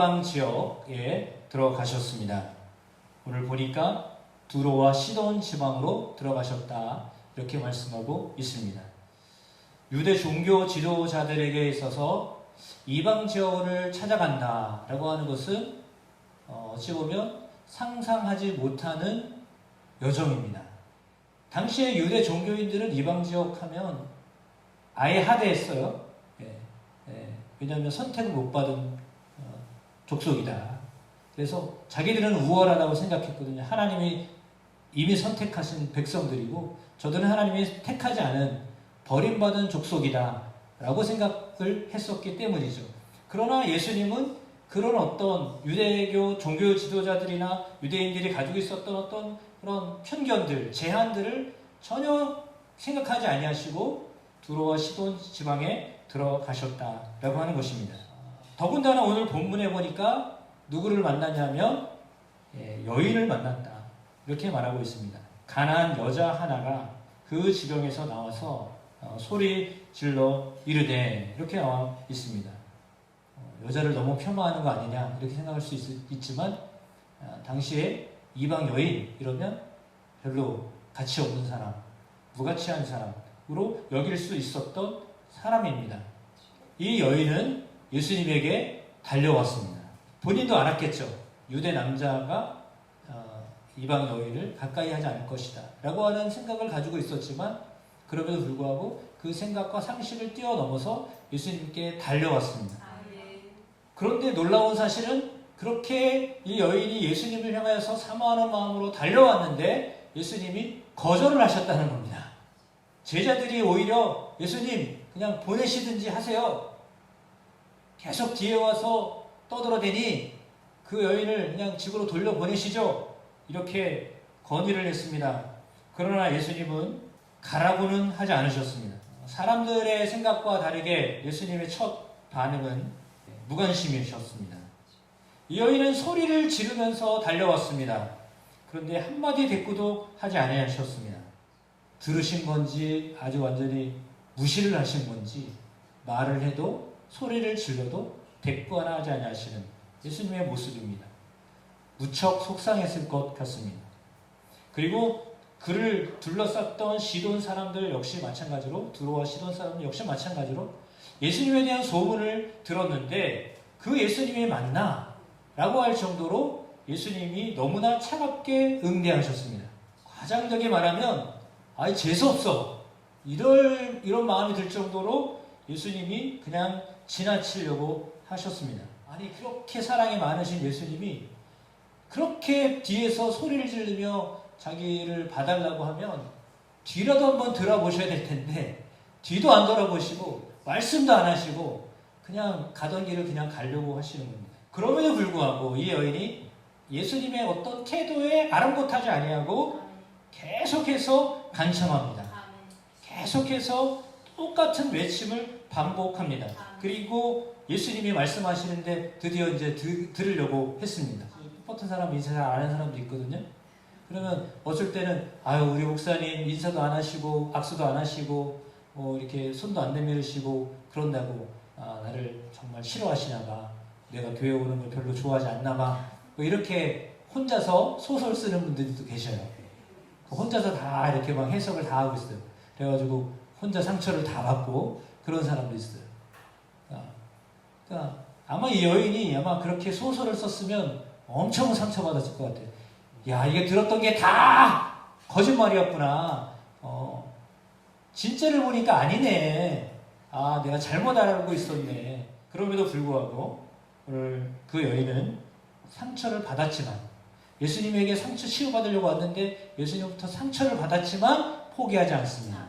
이방 지역에 들어가셨습니다. 오늘 보니까 두로와 시돈 지방으로 들어가셨다 이렇게 말씀하고 있습니다. 유대 종교 지도자들에게 있어서 이방 지역을 찾아간다라고 하는 것은 어찌 보면 상상하지 못하는 여정입니다. 당시에 유대 종교인들은 이방 지역 하면 아예 하대했어요. 왜냐하면 선택을 못 받은 족속이다. 그래서 자기들은 우월하다고 생각했거든요. 하나님이 이미 선택하신 백성들이고 저들은 하나님이 택하지 않은 버림받은 족속이다 라고 생각을 했었기 때문이죠. 그러나 예수님은 그런 어떤 유대교 종교 지도자들이나 유대인들이 가지고 있었던 어떤 그런 편견들, 제한들을 전혀 생각하지 아니하시고 두로와 시돈 지방에 들어가셨다라고 하는 것입니다. 더군다나 오늘 본문에 보니까 누구를 만났냐면 여인을 만났다 이렇게 말하고 있습니다. 가난한 여자 하나가 그 지경에서 나와서 소리 질러 이르되 이렇게 나와 있습니다. 여자를 너무 폄하하는 거 아니냐 이렇게 생각할 수 있지만 당시에 이방 여인 이러면 별로 가치 없는 사람, 무가치한 사람으로 여길 수 있었던 사람입니다. 이 여인은 예수님에게 달려왔습니다. 본인도 알았겠죠. 유대 남자가 이방 여인을 가까이 하지 않을 것이다 라고 하는 생각을 가지고 있었지만 그럼에도 불구하고 그 생각과 상식을 뛰어넘어서 예수님께 달려왔습니다. 그런데 놀라운 사실은 그렇게 이 여인이 예수님을 향하여서 사모하는 마음으로 달려왔는데 예수님이 거절을 하셨다는 겁니다. 제자들이 오히려 예수님 그냥 보내시든지 하세요. 계속 뒤에 와서 떠들어대니 그 여인을 그냥 집으로 돌려보내시죠. 이렇게 건의를 했습니다. 그러나 예수님은 가라고는 하지 않으셨습니다. 사람들의 생각과 다르게 예수님의 첫 반응은 무관심이셨습니다. 이 여인은 소리를 지르면서 달려왔습니다. 그런데 한마디 대꾸도 하지 아니하셨습니다. 들으신 건지 아주 완전히 무시를 하신 건지 말을 해도 소리를 질러도 대꾸 하나 하지 아니하시는 예수님의 모습입니다. 무척 속상했을 것 같습니다. 그리고 그를 둘러쌌던 시돈 사람들 역시 마찬가지로 두로와 시돈 사람들 역시 마찬가지로 예수님에 대한 소문을 들었는데 그 예수님이 맞나? 라고 할 정도로 예수님이 너무나 차갑게 응대하셨습니다. 과장되게 말하면 아이 재수없어 이런 마음이 들 정도로 예수님이 그냥 지나치려고 하셨습니다. 아니 그렇게 사랑이 많으신 예수님이 그렇게 뒤에서 소리를 지르며 자기를 봐달라고 하면 뒤라도 한번 돌아보셔야 될 텐데 뒤도 안 돌아보시고 말씀도 안 하시고 그냥 가던 길을 그냥 가려고 하시는 겁니다. 그럼에도 불구하고 이 여인이 예수님의 어떤 태도에 아랑곳하지 아니하고 계속해서 간청합니다. 계속해서 똑같은 외침을 반복합니다. 그리고 예수님이 말씀하시는데 드디어 이제 들으려고 했습니다. 똑같은 사람 인사 잘 안 하는 사람도 있거든요. 그러면 어쩔 때는 아유 우리 목사님 인사도 안 하시고 악수도 안 하시고 이렇게 손도 안 내밀으시고 그런다고 나를 정말 싫어하시나 봐. 내가 교회 오는 걸 별로 좋아하지 않나 봐. 이렇게 혼자서 소설 쓰는 분들도 계셔요. 혼자서 다 이렇게 막 해석을 다 하고 있어요. 그래가지고 혼자 상처를 다 받고 그런 사람도 있어요. 그러니까 아마 이 여인이 아마 그렇게 소설을 썼으면 엄청 상처받았을 것 같아요. 야 이게 들었던 게 다 거짓말이었구나. 진짜를 보니까 아니네. 아 내가 잘못 알고 있었네. 그럼에도 불구하고 오늘 그 여인은 상처를 받았지만 예수님에게 상처 치유받으려고 왔는데 예수님부터 상처를 받았지만 포기하지 않습니다.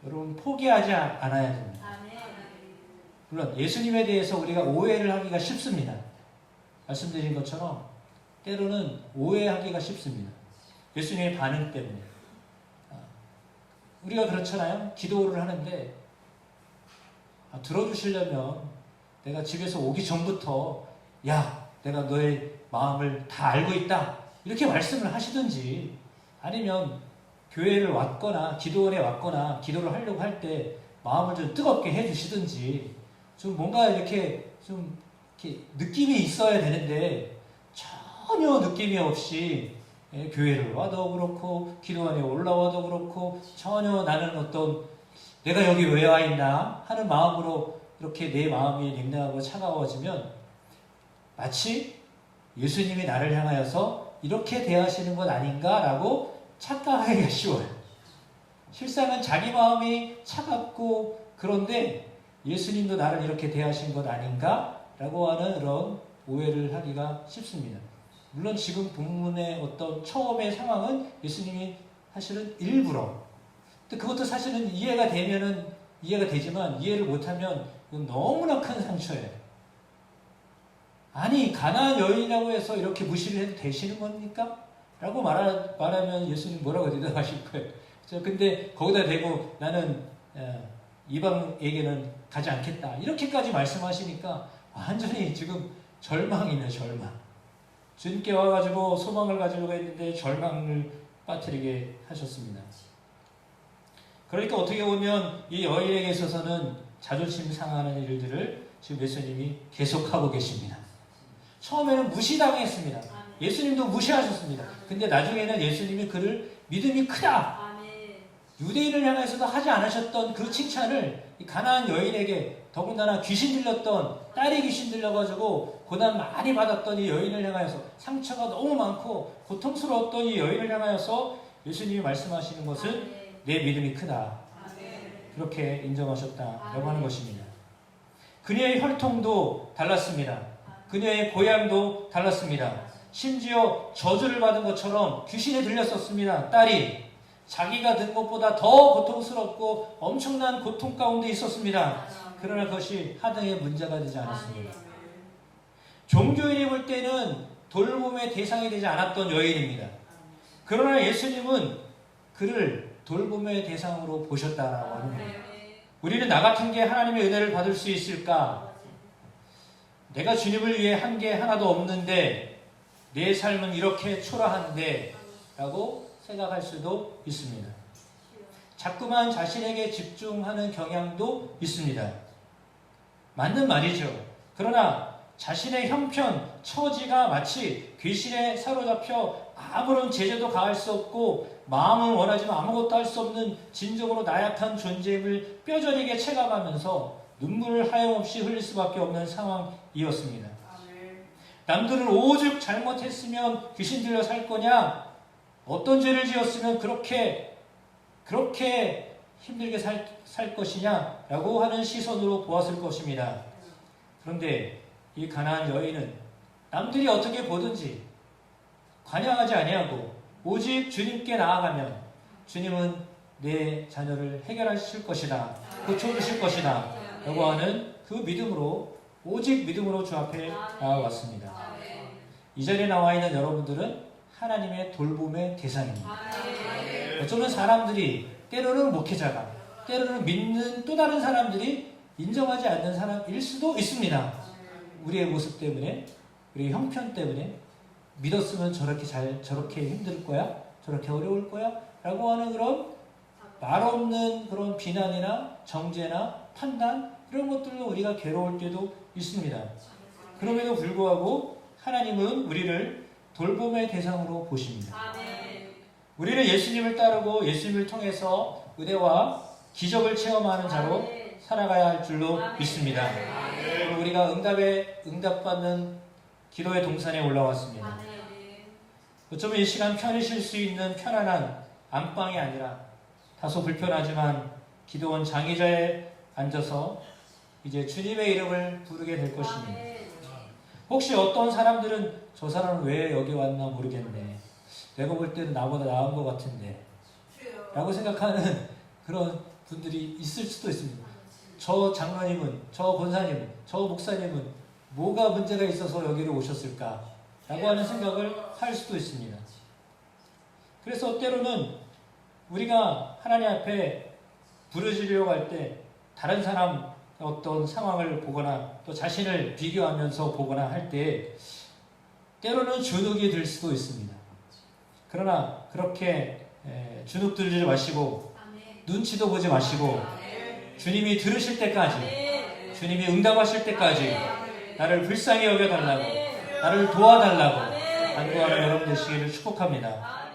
여러분 포기하지 않아야 됩니다. 물론 예수님에 대해서 우리가 오해를 하기가 쉽습니다. 말씀드린 것처럼 때로는 오해하기가 쉽습니다. 예수님의 반응 때문에. 우리가 그렇잖아요. 기도를 하는데 들어주시려면 내가 집에서 오기 전부터 야 내가 너의 마음을 다 알고 있다 이렇게 말씀을 하시든지 아니면 교회를 왔거나 기도원에 왔거나 기도를 하려고 할 때 마음을 좀 뜨겁게 해주시든지 좀 뭔가 이렇게 좀 이렇게 느낌이 있어야 되는데 전혀 느낌이 없이 교회를 와도 그렇고 기도원에 올라와도 그렇고 전혀 나는 어떤 내가 여기 왜 와 있나 하는 마음으로 이렇게 내 마음이 냉랭하고 차가워지면 마치 예수님이 나를 향하여서 이렇게 대하시는 것 아닌가라고 착각하기가 쉬워요. 실상은 자기 마음이 차갑고 그런데 예수님도 나를 이렇게 대하신 것 아닌가라고 하는 그런 오해를 하기가 쉽습니다. 물론 지금 본문의 어떤 처음의 상황은 예수님이 사실은 일부러, 근데 그것도 사실은 이해가 되지만 이해를 못하면 이건 너무나 큰 상처예요. 아니 가나안 여인이라고 해서 이렇게 무시를 해도 되시는 겁니까? 라고 말하면 예수님 뭐라고 대답하실 거예요. 근데 거기다 대고 나는 이방에게는 가지 않겠다 이렇게까지 말씀하시니까 완전히 지금 절망이네 절망. 주님께 와가지고 소망을 가지려고 했는데 절망을 빠뜨리게 하셨습니다. 그러니까 어떻게 보면 이 여인에게 있어서는 자존심 상하는 일들을 지금 예수님이 계속하고 계십니다. 처음에는 무시당했습니다. 예수님도 무시하셨습니다. 근데 나중에는 예수님이 그를 믿음이 크다. 유대인을 향해서도 하지 않으셨던 그 칭찬을 이 가나안 여인에게 더군다나 귀신 들렸던 딸이 귀신 들려가지고 고난 많이 받았던 이 여인을 향하여서 상처가 너무 많고 고통스러웠던 이 여인을 향하여서 예수님이 말씀하시는 것은 내 믿음이 크다. 그렇게 인정하셨다라고 하는 것입니다. 그녀의 혈통도 달랐습니다. 그녀의 고향도 달랐습니다. 심지어 저주를 받은 것처럼 귀신에 들렸었습니다. 딸이 자기가 든 것보다 더 고통스럽고 엄청난 고통 가운데 있었습니다. 그러나 그것이 하등의 문제가 되지 않았습니다. 종교인이 볼 때는 돌봄의 대상이 되지 않았던 여인입니다. 그러나 예수님은 그를 돌봄의 대상으로 보셨다라고 하는 거예요. 우리는 나 같은 게 하나님의 은혜를 받을 수 있을까? 내가 주님을 위해 한 게 하나도 없는데 내 삶은 이렇게 초라한데 라고 생각할 수도 있습니다. 자꾸만 자신에게 집중하는 경향도 있습니다. 맞는 말이죠. 그러나 자신의 형편, 처지가 마치 귀신에 사로잡혀 아무런 제재도 가할 수 없고 마음은 원하지만 아무것도 할 수 없는 진정으로 나약한 존재임을 뼈저리게 체감하면서 눈물을 하염없이 흘릴 수밖에 없는 상황이었습니다. 남들은 오죽 잘못했으면 귀신 들려 살 거냐? 어떤 죄를 지었으면 그렇게 힘들게 살 것이냐? 라고 하는 시선으로 보았을 것입니다. 그런데 이 가나안 여인은 남들이 어떻게 보든지 관여하지 아니하고 오직 주님께 나아가면 주님은 내 자녀를 해결하실 것이다. 고쳐주실 것이다. 라고 하는 그 믿음으로 오직 믿음으로 주 앞에 나아왔습니다. 이 자리에 나와 있는 여러분들은 하나님의 돌봄의 대상입니다. 어쩌면 사람들이 때로는 목회자가 때로는 믿는 또 다른 사람들이 인정하지 않는 사람일 수도 있습니다. 우리의 모습 때문에 우리의 형편 때문에 믿었으면 저렇게 힘들 거야? 저렇게 어려울 거야? 라고 하는 그런 말 없는 그런 비난이나 정죄나 판단 이런 것들로 우리가 괴로울 때도 있습니다. 그럼에도 불구하고 하나님은 우리를 돌봄의 대상으로 보십니다. 우리는 예수님을 따르고 예수님을 통해서 은혜와 기적을 체험하는 자로 살아가야 할 줄로 믿습니다. 우리가 응답받는 기도의 동산에 올라왔습니다. 어쩌면 이 시간 편히 쉴 수 있는 편안한 안방이 아니라 다소 불편하지만 기도원 장의자에 앉아서 이제 주님의 이름을 부르게 될 것입니다. 혹시 어떤 사람들은 저 사람은 왜 여기 왔나 모르겠네. 내가 볼 때는 나보다 나은 것 같은데 라고 생각하는 그런 분들이 있을 수도 있습니다. 저 장로님은, 저 권사님은, 저 목사님은 뭐가 문제가 있어서 여기로 오셨을까? 라고 하는 생각을 할 수도 있습니다. 그래서 때로는 우리가 하나님 앞에 부르짖으려고 할 때 다른 사람 어떤 상황을 보거나 또 자신을 비교하면서 보거나 할 때 때로는 주눅이 들 수도 있습니다. 그러나 그렇게 주눅 들지 마시고 눈치도 보지 마시고 주님이 들으실 때까지 주님이 응답하실 때까지 나를 불쌍히 여겨달라고, 나를 도와달라고 간구하는 여러분 되시기를 축복합니다.